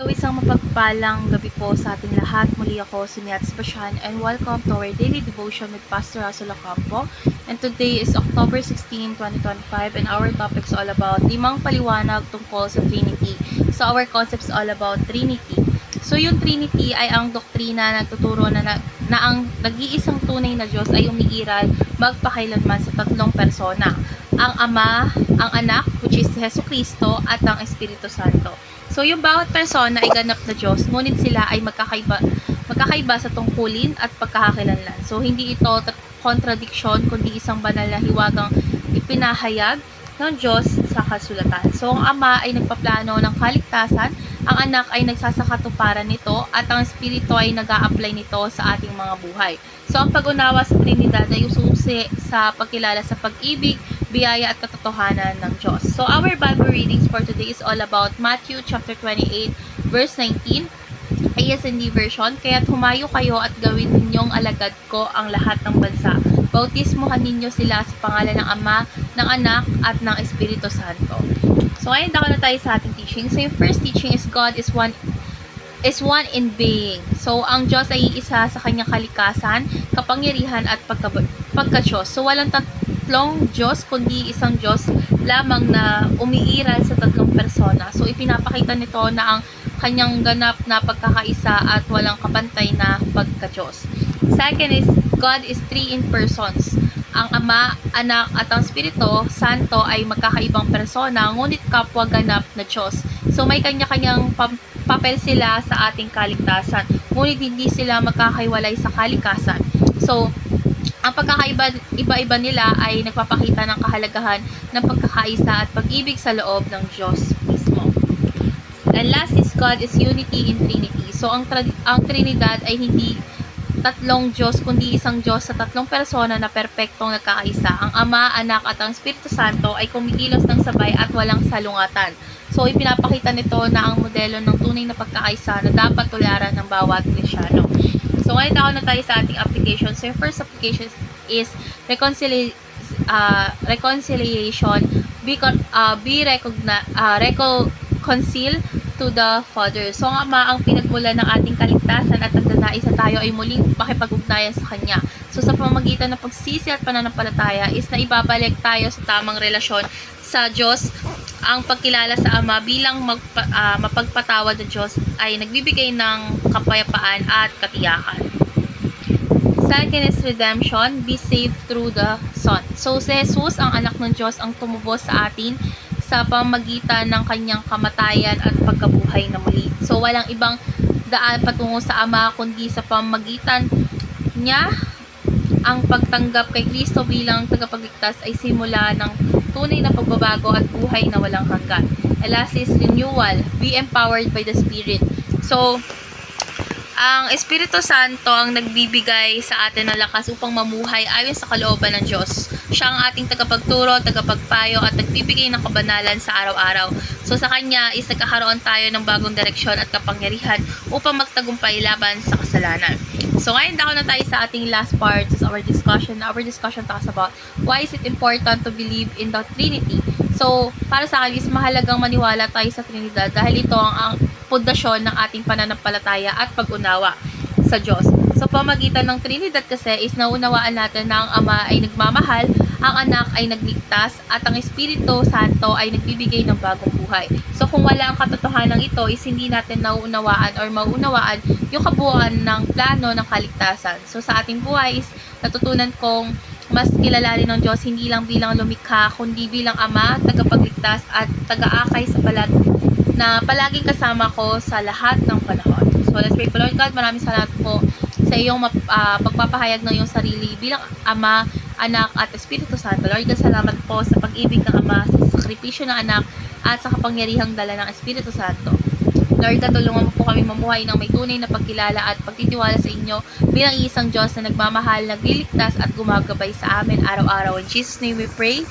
So, isang mapagpalang gabi po sa ating lahat. Muli ako si Miat Sebastian and welcome to our daily devotion with Pastor Russell Ocampo. And today is October 16, 2025 and our topic is all about limang paliwanag tungkol sa Trinity. So, our concept is all about Trinity. So, yung Trinity ay ang doktrina na nagtuturo na ang nag-iisang tunay na Diyos ay umiiral magpakailanman sa tatlong persona. Ang Ama, ang Anak, which is Jesucristo, at ang Espiritu Santo. So, yung bawat persona ay ganap na Diyos, ngunit sila ay magkakaiba sa tungkulin at pagkakakilanlan. So, hindi ito contradiction, kundi isang banal na hiwagang ipinahayag ng Diyos sa kasulatan. So, ang Ama ay nagpaplano ng kaligtasan, ang Anak ay nagsasakatuparan nito, at ang Espiritu ay nag-a-apply nito sa ating mga buhay. So, ang pag-unawa sa Trinidad ay ususi sa pagkilala sa pag-ibig, biyaya at katotohanan ng Diyos. So, our Bible readings for today is all about Matthew chapter 28, verse 19, ASND version. Kaya't humayo kayo at gawin ninyong alagad ko ang lahat ng bansa. Bautismuhan ninyo sila sa pangalan ng Ama, ng Anak, at ng Espiritu Santo. So, ngayon na tayo sa ating teaching. So, yung first teaching is God is one in being. So, ang Diyos ay isa sa kanyang kalikasan, kapangyarihan, at pagka-Diyos. So, walang tatlong Diyos, kundi isang Diyos lamang na umiiral sa tatlong persona. So, ipinapakita nito na ang kanyang ganap na pagkakaisa at walang kapantay na pagka-Diyos. Second is, God is three in persons. Ang Ama, Anak, at ang Espiritu Santo ay magkakaibang persona, ngunit kapwa ganap na Diyos. So, may kanya-kanyang papel sila sa ating kaligtasan, ngunit hindi sila magkakaiwalay sa kalikasan. So, ang pagkakaiba-iba nila ay nagpapakita ng kahalagahan ng pagkakaisa at pag-ibig sa loob ng Diyos mismo. And last is God is unity in Trinity. So, ang Trinidad ay hindi tatlong Diyos, kundi isang Diyos sa tatlong persona na perpektong nagkakaisa. Ang Ama, Anak, at ang Espiritu Santo ay kumikilos ng sabay at walang salungatan. So, ipinapakita nito na ang modelo ng tunay na pagkakaisa na dapat tularan ng bawat Kristyano. So, ngayon na tayo sa ating application. So, yung first application is reconciliation. Reconcile to the Father. So, ang Ama ang pinagmulan ng ating kaligtasan at nagdanais na tayo ay muling makipag-ugnayan sa Kanya. So, sa pamamagitan ng pagsisi at pananampalataya is na ibabalik tayo sa tamang relasyon sa Diyos. Ang pagkilala sa Ama bilang mapagpatawad na Diyos ay nagbibigay ng kapayapaan at katiyakan. Second is redemption, be saved through the Son. So, si Jesus, ang anak ng Diyos, ang tumubos sa atin sa pamamagitan ng kanyang kamatayan at pagkabuhay na muli. So, walang ibang daan patungo sa Ama kundi sa pamamagitan niya. Ang pagtanggap kay Kristo bilang tagapagligtas ay simula ng tunay na pagbabago at buhay na walang hanggan. And last is renewal, be empowered by the Spirit. So, ang Espiritu Santo ang nagbibigay sa atin ng lakas upang mamuhay ayon sa kalooban ng Diyos. Siya ang ating tagapagturo, tagapagpayo, at nagbibigay ng kabanalan sa araw-araw. So, sa Kanya is nagkakaroon tayo ng bagong direksyon at kapangyarihan upang magtagumpay laban sa kasalanan. So, ngayon na tayo sa ating last part is our discussion. Our discussion talks about why is it important to believe in the Trinity. So, para sa akin is mahalagang maniwala tayo sa Trinidad dahil ito ang pundasyon ng ating pananampalataya at pag-unawa sa Diyos. So, pamagitan ng Trinidad kasi is naunawaan natin na ang Ama ay nagmamahal, ang Anak ay nagligtas, at ang Espiritu Santo ay nagbibigay ng bagong buhay. So, kung wala ang katotohanan ito, is hindi natin nauunawaan or mauunawaan yung kabuuan ng plano ng kaligtasan. So, sa ating buhay is natutunan kong mas kilalanin ng Diyos hindi lang bilang lumikha, kundi bilang Ama, tagapagligtas, at taga-akay sa palaging kasama ko sa lahat ng panahon. So, let's pray po. Lord God, maraming salamat po sa iyong pagpapahayag ng iyong sarili bilang Ama, Anak, at Espiritu Santo. Lord God, salamat po sa pag-ibig ng Ama, sa sakripisyo ng Anak, at sa kapangyarihang dala ng Espiritu Santo. Lord God, tulungan mo po kami mamuhay ng may tunay na pagkilala at pagtitiwala sa inyo bilang isang Diyos na nagmamahal, nagliligtas, at gumagabay sa amin araw-araw. In Jesus' name we pray.